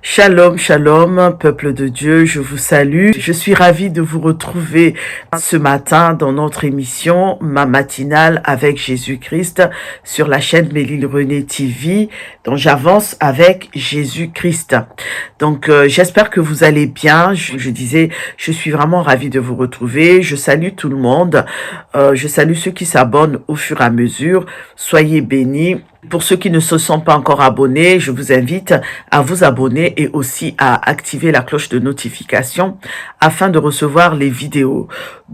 Shalom, shalom, peuple de Dieu, je vous salue. Je suis ravie de vous retrouver ce matin dans notre émission, ma matinale avec Jésus-Christ, sur la chaîne Mélile René TV, dont j'avance avec Jésus-Christ. Donc, j'espère que vous allez bien. Je disais, je suis vraiment ravie de vous retrouver. Je salue tout le monde. Je salue ceux qui s'abonnent au fur et à mesure. Soyez bénis. Pour ceux qui ne se sont pas encore abonnés, je vous invite à vous abonner et aussi à activer la cloche de notification afin de recevoir les vidéos.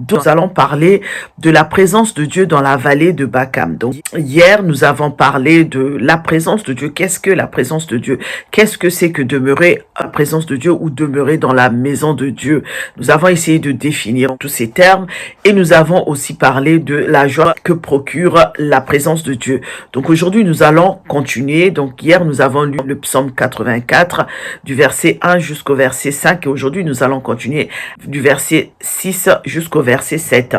Nous allons parler de la présence de Dieu dans la vallée de Bakam. Donc, hier, nous avons parlé de la présence de Dieu. Qu'est-ce que la présence de Dieu? Qu'est-ce que c'est que demeurer en présence de Dieu ou demeurer dans la maison de Dieu? Nous avons essayé de définir tous ces termes et nous avons aussi parlé de la joie que procure la présence de Dieu. Donc, aujourd'hui, nous allons continuer. Donc, hier, nous avons lu le psaume 84 du verset 1 jusqu'au verset 5 et aujourd'hui, nous allons continuer du verset 6 jusqu'au verset 7.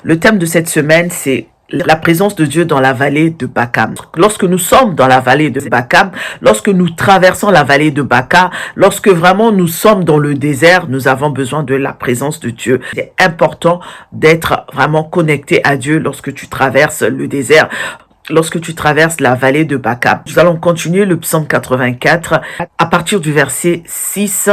Le thème de cette semaine, c'est la présence de Dieu dans la vallée de Bakam. Lorsque nous sommes dans la vallée de Bakam, lorsque nous traversons la vallée de Baka, lorsque vraiment nous sommes dans le désert, nous avons besoin de la présence de Dieu. C'est important d'être vraiment connecté à Dieu lorsque tu traverses le désert. Lorsque tu traverses la vallée de Bakam. Nous allons continuer le psaume 84 à partir du verset 6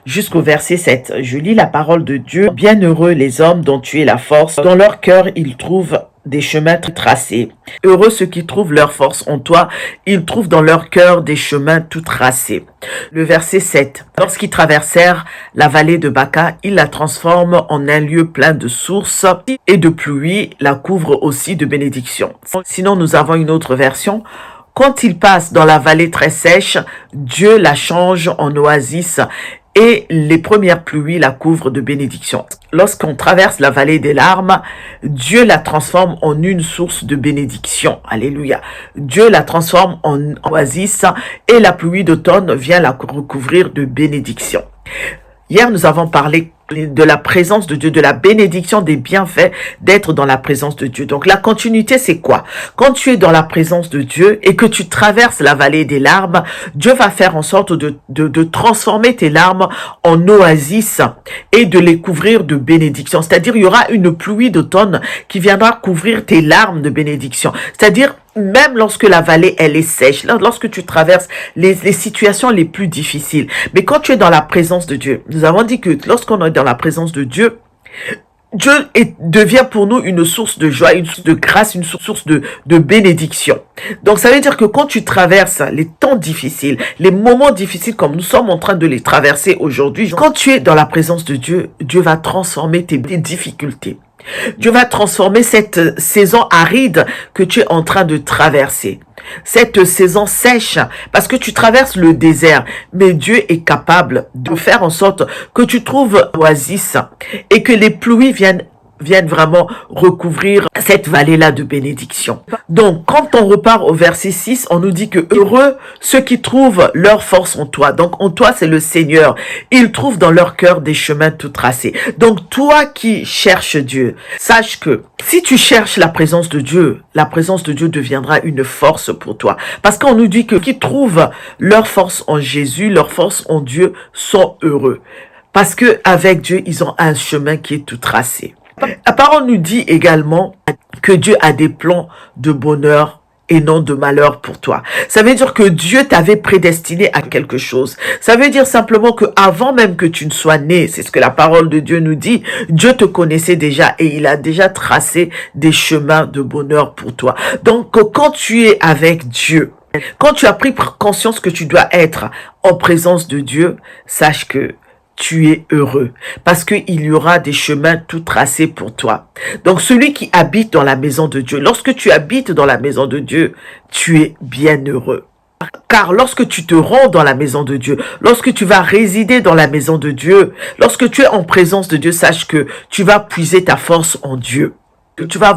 jusqu'au verset 7. Je lis la parole de Dieu. Bienheureux les hommes dont tu es la force. Dans leur cœur, ils trouvent des chemins tracés. Heureux ceux qui trouvent leur force en toi. Ils trouvent dans leur cœur des chemins tout tracés. Le verset 7. Lorsqu'ils traversèrent la vallée de Baka, ils la transforment en un lieu plein de sources et de pluie, la couvrent aussi de bénédictions. Sinon, nous avons une autre version. Quand il passe dans la vallée très sèche, Dieu la change en oasis et les premières pluies la couvrent de bénédictions. Lorsqu'on traverse la vallée des larmes, Dieu la transforme en une source de bénédiction. Alléluia. Dieu la transforme en oasis et la pluie d'automne vient la recouvrir de bénédictions. Hier, nous avons parlé de la présence de Dieu, de la bénédiction, des bienfaits d'être dans la présence de Dieu. Donc la continuité, c'est quoi? Quand tu es dans la présence de Dieu et que tu traverses la vallée des larmes, Dieu va faire en sorte de transformer tes larmes en oasis et de les couvrir de bénédiction. C'est-à-dire, il y aura une pluie d'automne qui viendra couvrir tes larmes de bénédiction. C'est-à-dire, même lorsque la vallée, elle est sèche, lorsque tu traverses les situations les plus difficiles. Mais quand tu es dans la présence de Dieu, nous avons dit que lorsqu'on est dans la présence de Dieu, Dieu devient pour nous une source de joie, une source de grâce, une source de bénédiction. Donc, ça veut dire que quand tu traverses les temps difficiles, les moments difficiles comme nous sommes en train de les traverser aujourd'hui, quand tu es dans la présence de Dieu, Dieu va transformer tes difficultés. Dieu va transformer cette saison aride que tu es en train de traverser. Cette saison sèche, parce que tu traverses le désert, mais Dieu est capable de faire en sorte que tu trouves oasis et que les pluies viennent vraiment recouvrir cette vallée-là de bénédiction. Donc, quand on repart au verset 6, on nous dit que heureux ceux qui trouvent leur force en toi. Donc, en toi, c'est le Seigneur. Ils trouvent dans leur cœur des chemins tout tracés. Donc, toi qui cherches Dieu, sache que si tu cherches la présence de Dieu deviendra une force pour toi. Parce qu'on nous dit que qui trouvent leur force en Jésus, leur force en Dieu, sont heureux. Parce que avec Dieu, ils ont un chemin qui est tout tracé. La parole nous dit également que Dieu a des plans de bonheur et non de malheur pour toi. Ça veut dire que Dieu t'avait prédestiné à quelque chose. Ça veut dire simplement que avant même que tu ne sois né, c'est ce que la parole de Dieu nous dit, Dieu te connaissait déjà et il a déjà tracé des chemins de bonheur pour toi. Donc, quand tu es avec Dieu, quand tu as pris conscience que tu dois être en présence de Dieu, sache que tu es heureux parce qu'il y aura des chemins tout tracés pour toi. Donc celui qui habite dans la maison de Dieu, lorsque tu habites dans la maison de Dieu, tu es bien heureux. Car lorsque tu te rends dans la maison de Dieu, lorsque tu vas résider dans la maison de Dieu, lorsque tu es en présence de Dieu, sache que tu vas puiser ta force en Dieu. Tu vas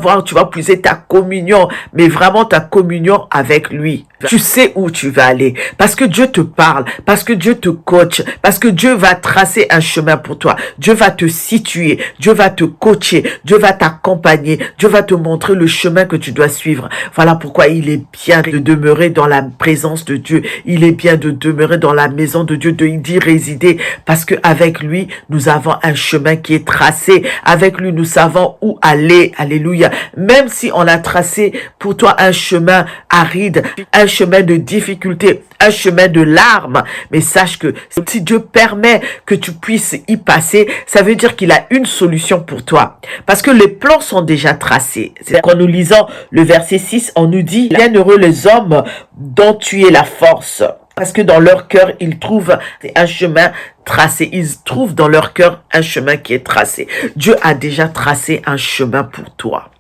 puiser ta communion, mais vraiment ta communion avec lui. Tu sais où tu vas aller parce que Dieu te parle, parce que Dieu te coach, parce que Dieu va tracer un chemin pour toi. Dieu va te situer, Dieu va te coacher, Dieu va t'accompagner, Dieu va te montrer le chemin que tu dois suivre. Voilà pourquoi il est bien de demeurer dans la présence de Dieu. Il est bien de demeurer dans la maison de Dieu, d'y résider parce que avec lui, nous avons un chemin qui est tracé. Avec lui, nous savons où aller. Alléluia. Même si on a tracé pour toi un chemin aride, un chemin de difficulté, un chemin de larmes, mais sache que si Dieu permet que tu puisses y passer, ça veut dire qu'il a une solution pour toi. Parce que les plans sont déjà tracés. C'est quand nous lisons le verset 6, on nous dit, bienheureux les hommes dont tu es la force. Parce que dans leur cœur, ils trouvent un chemin tracé. Ils trouvent dans leur cœur un chemin qui est tracé. Dieu a déjà tracé un chemin pour toi.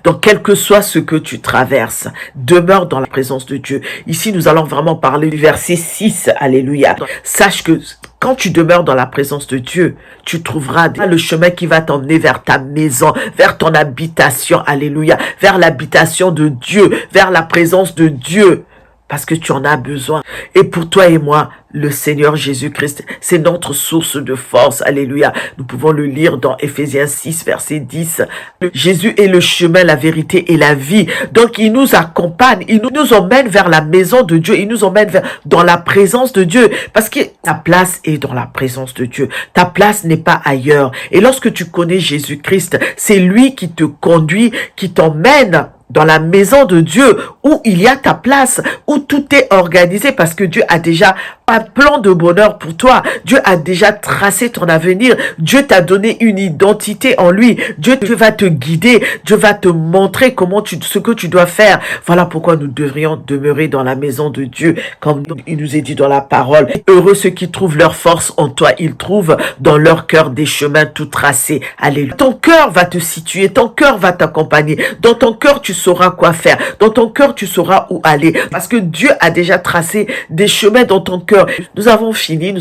Donc, quel que soit ce que tu traverses, demeure dans la présence de Dieu. Ici, nous allons vraiment parler du verset 6. Alléluia. Sache que quand tu demeures dans la présence de Dieu, tu trouveras le chemin qui va t'emmener vers ta maison, vers ton habitation. Alléluia. Vers l'habitation de Dieu, vers la présence de Dieu. Parce que tu en as besoin. Et pour toi et moi, le Seigneur Jésus-Christ, c'est notre source de force. Alléluia. Nous pouvons le lire dans Éphésiens 6, verset 10. Jésus est le chemin, la vérité et la vie. Donc, il nous accompagne. Il nous emmène vers la maison de Dieu. Il nous emmène dans la présence de Dieu. Parce que ta place est dans la présence de Dieu. Ta place n'est pas ailleurs. Et lorsque tu connais Jésus-Christ, c'est lui qui te conduit, qui t'emmène dans la maison de Dieu, où il y a ta place, où tout est organisé parce que Dieu a déjà un plan de bonheur pour toi. Dieu a déjà tracé ton avenir. Dieu t'a donné une identité en lui. Dieu va te guider. Dieu va te montrer ce que tu dois faire. Voilà pourquoi nous devrions demeurer dans la maison de Dieu, comme il nous est dit dans la parole. Heureux ceux qui trouvent leur force en toi. Ils trouvent dans leur cœur des chemins tout tracés. Alléluia. Ton cœur va te situer. Ton cœur va t'accompagner. Dans ton cœur, tu sauras quoi faire. Dans ton cœur, tu sauras où aller. Parce que Dieu a déjà tracé des chemins dans ton cœur. Nous avons fini,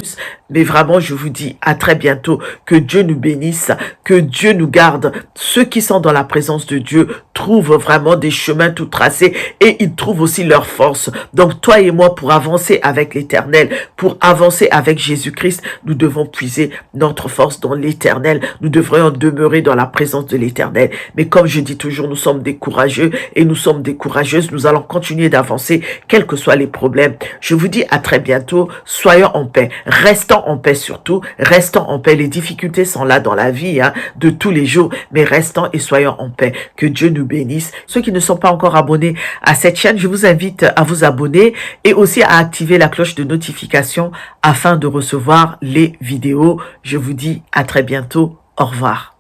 mais vraiment, je vous dis à très bientôt. Que Dieu nous bénisse, que Dieu nous garde. Ceux qui sont dans la présence de Dieu trouvent vraiment des chemins tout tracés et ils trouvent aussi leur force. Donc, toi et moi, pour avancer avec l'Éternel, pour avancer avec Jésus-Christ, nous devons puiser notre force dans l'Éternel. Nous devrions demeurer dans la présence de l'Éternel. Mais comme je dis toujours, nous sommes des courageux et nous sommes des courageuses. Nous allons continuer d'avancer, quels que soient les problèmes. Je vous dis à très bientôt. Soyons en paix. Restons en paix surtout. Restons en paix. Les difficultés sont là dans la vie de tous les jours. Mais restons et soyons en paix. Que Dieu nous bénisse. Ceux qui ne sont pas encore abonnés à cette chaîne, je vous invite à vous abonner et aussi à activer la cloche de notification afin de recevoir les vidéos. Je vous dis à très bientôt. Au revoir.